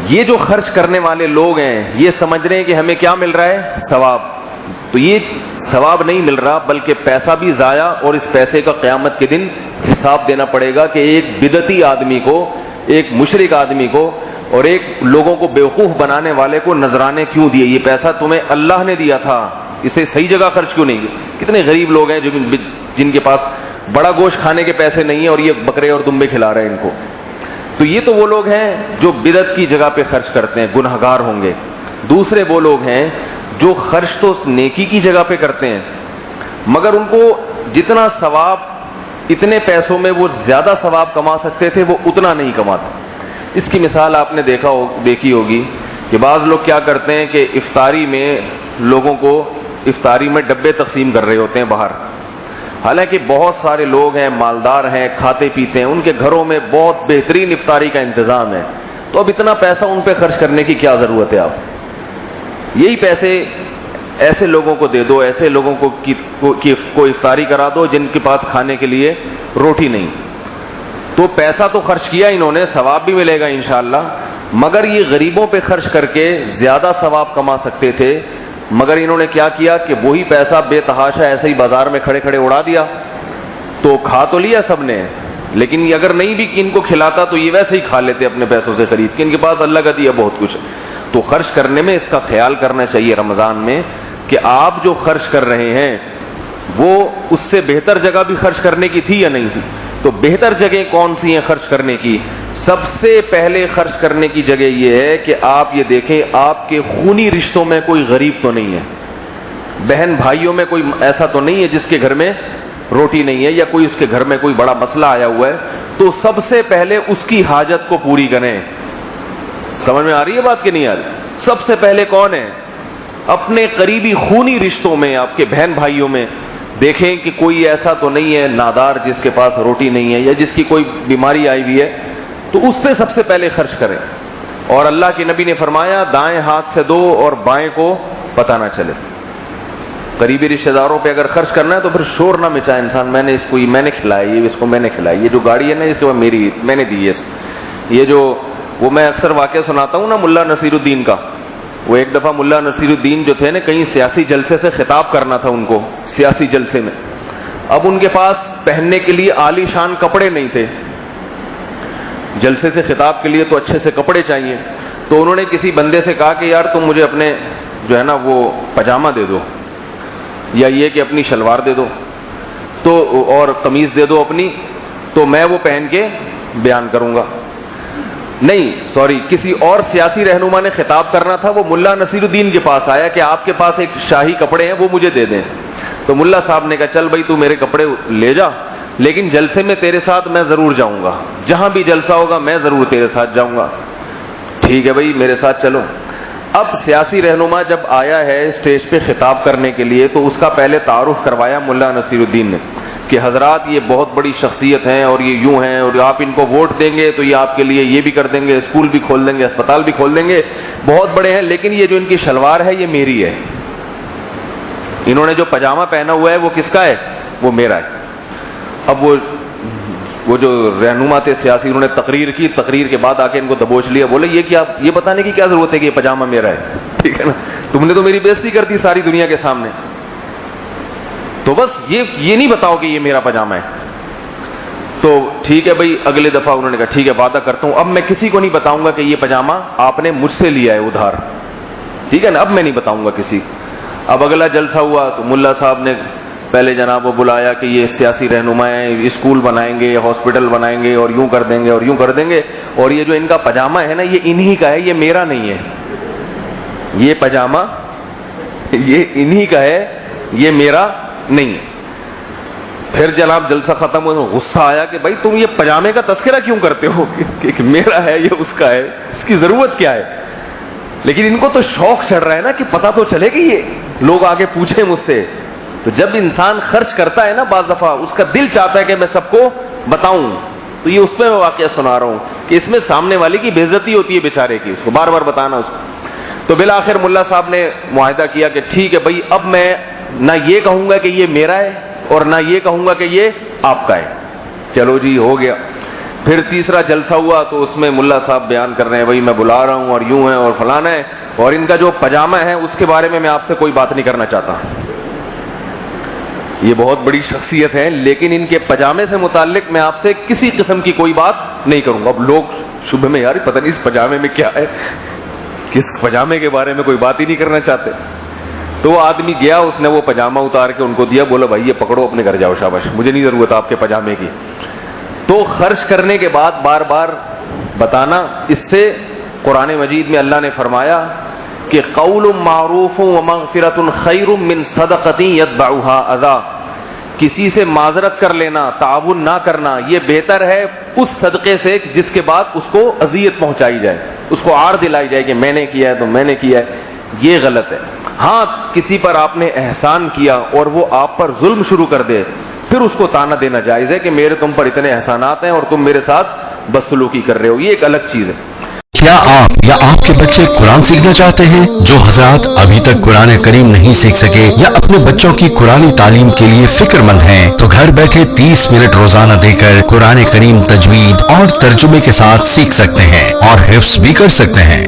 یہ جو خرچ کرنے والے لوگ ہیں یہ سمجھ رہے ہیں کہ ہمیں کیا مل رہا ہے؟ ثواب. تو یہ ثواب نہیں مل رہا بلکہ پیسہ بھی ضائع، اور اس پیسے کا قیامت کے دن حساب دینا پڑے گا کہ ایک بدعتی آدمی کو، ایک مشرک آدمی کو اور ایک لوگوں کو بیوقوف بنانے والے کو نذرانے کیوں دیے؟ یہ پیسہ تمہیں اللہ نے دیا تھا، اسے صحیح جگہ خرچ کیوں نہیں؟ کتنے غریب لوگ ہیں جن کے پاس بڑا گوشت کھانے کے پیسے نہیں ہیں اور یہ بکرے اور دمبے کھلا رہے ہیں ان کو. تو یہ تو وہ لوگ ہیں جو بدعت کی جگہ پہ خرچ کرتے ہیں، گنہگار ہوں گے. دوسرے وہ لوگ ہیں جو خرچ تو نیکی کی جگہ پہ کرتے ہیں مگر ان کو جتنا ثواب، اتنے پیسوں میں وہ زیادہ ثواب کما سکتے تھے وہ اتنا نہیں کماتے. اس کی مثال آپ نے دیکھی ہوگی کہ بعض لوگ کیا کرتے ہیں کہ افطاری میں لوگوں کو افطاری میں ڈبے تقسیم کر رہے ہوتے ہیں باہر. حالانکہ بہت سارے لوگ ہیں، مالدار ہیں، کھاتے پیتے ہیں، ان کے گھروں میں بہت بہترین افطاری کا انتظام ہے، تو اب اتنا پیسہ ان پہ خرچ کرنے کی کیا ضرورت ہے؟ آپ یہی پیسے ایسے لوگوں کو دے دو، ایسے لوگوں کو افطاری کرا دو جن کے پاس کھانے کے لیے روٹی نہیں. تو پیسہ تو خرچ کیا انہوں نے، ثواب بھی ملے گا انشاءاللہ، مگر یہ غریبوں پہ خرچ کر کے زیادہ ثواب کما سکتے تھے. مگر انہوں نے کیا کیا کہ وہی پیسہ بے تحاشا ایسے ہی بازار میں کھڑے کھڑے اڑا دیا. تو کھا تو لیا سب نے، لیکن اگر نہیں بھی ان کو کھلاتا تو یہ ویسے ہی کھا لیتے اپنے پیسوں سے خرید کے، ان کے پاس اللہ کا دیا بہت کچھ. تو خرچ کرنے میں اس کا خیال کرنا چاہیے رمضان میں کہ آپ جو خرچ کر رہے ہیں وہ اس سے بہتر جگہ بھی خرچ کرنے کی تھی یا نہیں تھی. تو بہتر جگہ کون سی ہیں خرچ کرنے کی؟ سب سے پہلے خرچ کرنے کی جگہ یہ ہے کہ آپ یہ دیکھیں آپ کے خونی رشتوں میں کوئی غریب تو نہیں ہے، بہن بھائیوں میں کوئی ایسا تو نہیں ہے جس کے گھر میں روٹی نہیں ہے یا کوئی اس کے گھر میں کوئی بڑا مسئلہ آیا ہوا ہے. تو سب سے پہلے اس کی حاجت کو پوری کریں. سمجھ میں آ رہی ہے بات کہ نہیں آ رہی؟ سب سے پہلے کون ہے؟ اپنے قریبی خونی رشتوں میں، آپ کے بہن بھائیوں میں دیکھیں کہ کوئی ایسا تو نہیں ہے نادار جس کے پاس روٹی نہیں ہے یا جس کی کوئی بیماری آئی ہوئی ہے، تو اس پہ سب سے پہلے خرچ کریں. اور اللہ کے نبی نے فرمایا دائیں ہاتھ سے دو اور بائیں کو پتہ نہ چلے. قریبی رشتہ داروں پہ اگر خرچ کرنا ہے تو پھر شور نہ مچائے انسان، میں نے اس کو میں نے کھلایا، یہ اس کو میں نے کھلائی، یہ جو گاڑی ہے نا اس کے بعد میری، میں نے دی ہے. یہ جو وہ میں اکثر واقعہ سناتا ہوں نا ملا نصیر الدین کا، وہ ایک دفعہ ملا نصیر الدین جو تھے نا کہیں سیاسی جلسے سے خطاب کرنا تھا ان کو، سیاسی جلسے میں. اب ان کے پاس پہننے کے لیے عالی شان کپڑے نہیں تھے، جلسے سے خطاب کے لیے تو اچھے سے کپڑے چاہیے. تو انہوں نے کسی بندے سے کہا کہ یار تم مجھے اپنے جو ہے نا وہ پاجامہ دے دو، یا یہ کہ اپنی شلوار دے دو تو اور قمیض دے دو اپنی، تو میں وہ پہن کے بیان کروں گا. نہیں سوری، کسی اور سیاسی رہنما نے خطاب کرنا تھا، وہ ملا نصیر الدین کے پاس آیا کہ آپ کے پاس ایک شاہی کپڑے ہیں وہ مجھے دے دیں. تو ملا صاحب نے کہا چل بھائی تو میرے کپڑے لے جا، لیکن جلسے میں تیرے ساتھ میں ضرور جاؤں گا، جہاں بھی جلسہ ہوگا میں ضرور تیرے ساتھ جاؤں گا. ٹھیک ہے بھائی میرے ساتھ چلو. اب سیاسی رہنما جب آیا ہے اسٹیج پہ خطاب کرنے کے لیے تو اس کا پہلے تعارف کروایا ملا نصیر الدین نے کہ حضرات یہ بہت بڑی شخصیت ہیں اور یہ یوں ہیں، اور آپ ان کو ووٹ دیں گے تو یہ آپ کے لیے یہ بھی کر دیں گے، اسکول بھی کھول دیں گے، اسپتال بھی کھول دیں گے، بہت بڑے ہیں، لیکن یہ جو ان کی شلوار ہے یہ میری ہے، انہوں نے جو پاجامہ پہنا ہوا ہے وہ کس کا ہے؟ وہ میرا ہے. اب وہ جو رہنما تھے سیاسی انہوں نے تقریر کی، تقریر کے بعد آ کے ان کو دبوچ لیا، بولے یہ کیا، یہ بتانے کی کیا ضرورت ہے کہ یہ پاجامہ میرا ہے، ٹھیک ہے نا، تم نے تو میری بےزتی کر دی ساری دنیا کے سامنے، تو بس یہ نہیں بتاؤ کہ یہ میرا پاجامہ ہے. تو ٹھیک ہے بھائی، اگلے دفعہ انہوں نے کہا ٹھیک ہے وعدہ کرتا ہوں اب میں کسی کو نہیں بتاؤں گا کہ یہ پاجامہ آپ نے مجھ سے لیا ہے ادھار، ٹھیک ہے نا، اب میں نہیں بتاؤں گا کسی. اب اگلا جلسہ ہوا تو ملا صاحب نے پہلے جناب کو بلایا کہ یہ سیاسی رہنما ہیں، اسکول بنائیں گے، ہاسپٹل بنائیں گے اور یوں کر دیں گے اور یوں کر دیں گے، اور یہ جو ان کا پاجامہ ہے نا یہ انہی کا ہے، یہ میرا نہیں ہے، یہ پاجامہ یہ انہی کا ہے، یہ میرا نہیں ہے. پھر جناب جلسہ ختم ہوا، غصہ آیا کہ بھائی تم یہ پاجامے کا تذکرہ کیوں کرتے ہو کہ میرا ہے یہ اس کا ہے، اس کی ضرورت کیا ہے. لیکن ان کو تو شوق چڑھ رہا ہے نا کہ پتہ تو چلے کہ یہ لوگ آگے پوچھیں مجھ سے. تو جب انسان خرچ کرتا ہے نا بعض دفعہ اس کا دل چاہتا ہے کہ میں سب کو بتاؤں. تو یہ اس میں میں واقعہ سنا رہا ہوں کہ اس میں سامنے والے کی بے عزتی ہوتی ہے بیچارے کی، اس کو بار بار بتانا اس کو. تو بالآخر ملا صاحب نے معاہدہ کیا کہ ٹھیک ہے بھائی اب میں نہ یہ کہوں گا کہ یہ میرا ہے اور نہ یہ کہوں گا کہ یہ آپ کا ہے. چلو جی ہو گیا. پھر تیسرا جلسہ ہوا تو اس میں ملا صاحب بیان کر رہے ہیں بھائی میں بلا رہا ہوں اور یوں ہے اور فلانا ہے، اور ان کا جو پاجامہ ہے اس کے بارے میں آپ سے کوئی بات نہیں کرنا چاہتا. یہ بہت بڑی شخصیت ہے، لیکن ان کے پاجامے سے متعلق میں آپ سے کسی قسم کی کوئی بات نہیں کروں گا. اب لوگ شبہ میں یار پتہ نہیں اس پاجامے میں کیا ہے، کس پاجامے کے بارے میں کوئی بات ہی نہیں کرنا چاہتے. تو وہ آدمی گیا، اس نے وہ پاجامہ اتار کے ان کو دیا، بولا بھائی یہ پکڑو اپنے گھر جاؤ، شاباش، مجھے نہیں ضرورت آپ کے پاجامے کی. تو خرچ کرنے کے بعد بار بار بتانا، اس سے قرآن مجید میں اللہ نے فرمایا کہ قول معروف ومغفرۃ خیر من صدقۃ یتبعها اذی، کسی سے معذرت کر لینا، تعاون نہ کرنا، یہ بہتر ہے اس صدقے سے جس کے بعد اس کو اذیت پہنچائی جائے، اس کو آڑ دلائی جائے کہ میں نے کیا ہے تو میں نے کیا ہے. یہ غلط ہے. ہاں کسی پر آپ نے احسان کیا اور وہ آپ پر ظلم شروع کر دے، پھر اس کو تانا دینا جائز ہے کہ میرے تم پر اتنے احسانات ہیں اور تم میرے ساتھ بدسلوکی کر رہے ہو، یہ ایک الگ چیز ہے. کیا آپ یا آپ کے بچے قرآن سیکھنا چاہتے ہیں؟ جو حضرات ابھی تک قرآن کریم نہیں سیکھ سکے یا اپنے بچوں کی قرآنی تعلیم کے لیے فکر مند ہیں تو گھر بیٹھے 30 منٹ روزانہ دے کر قرآن کریم تجوید اور ترجمے کے ساتھ سیکھ سکتے ہیں اور حفظ بھی کر سکتے ہیں.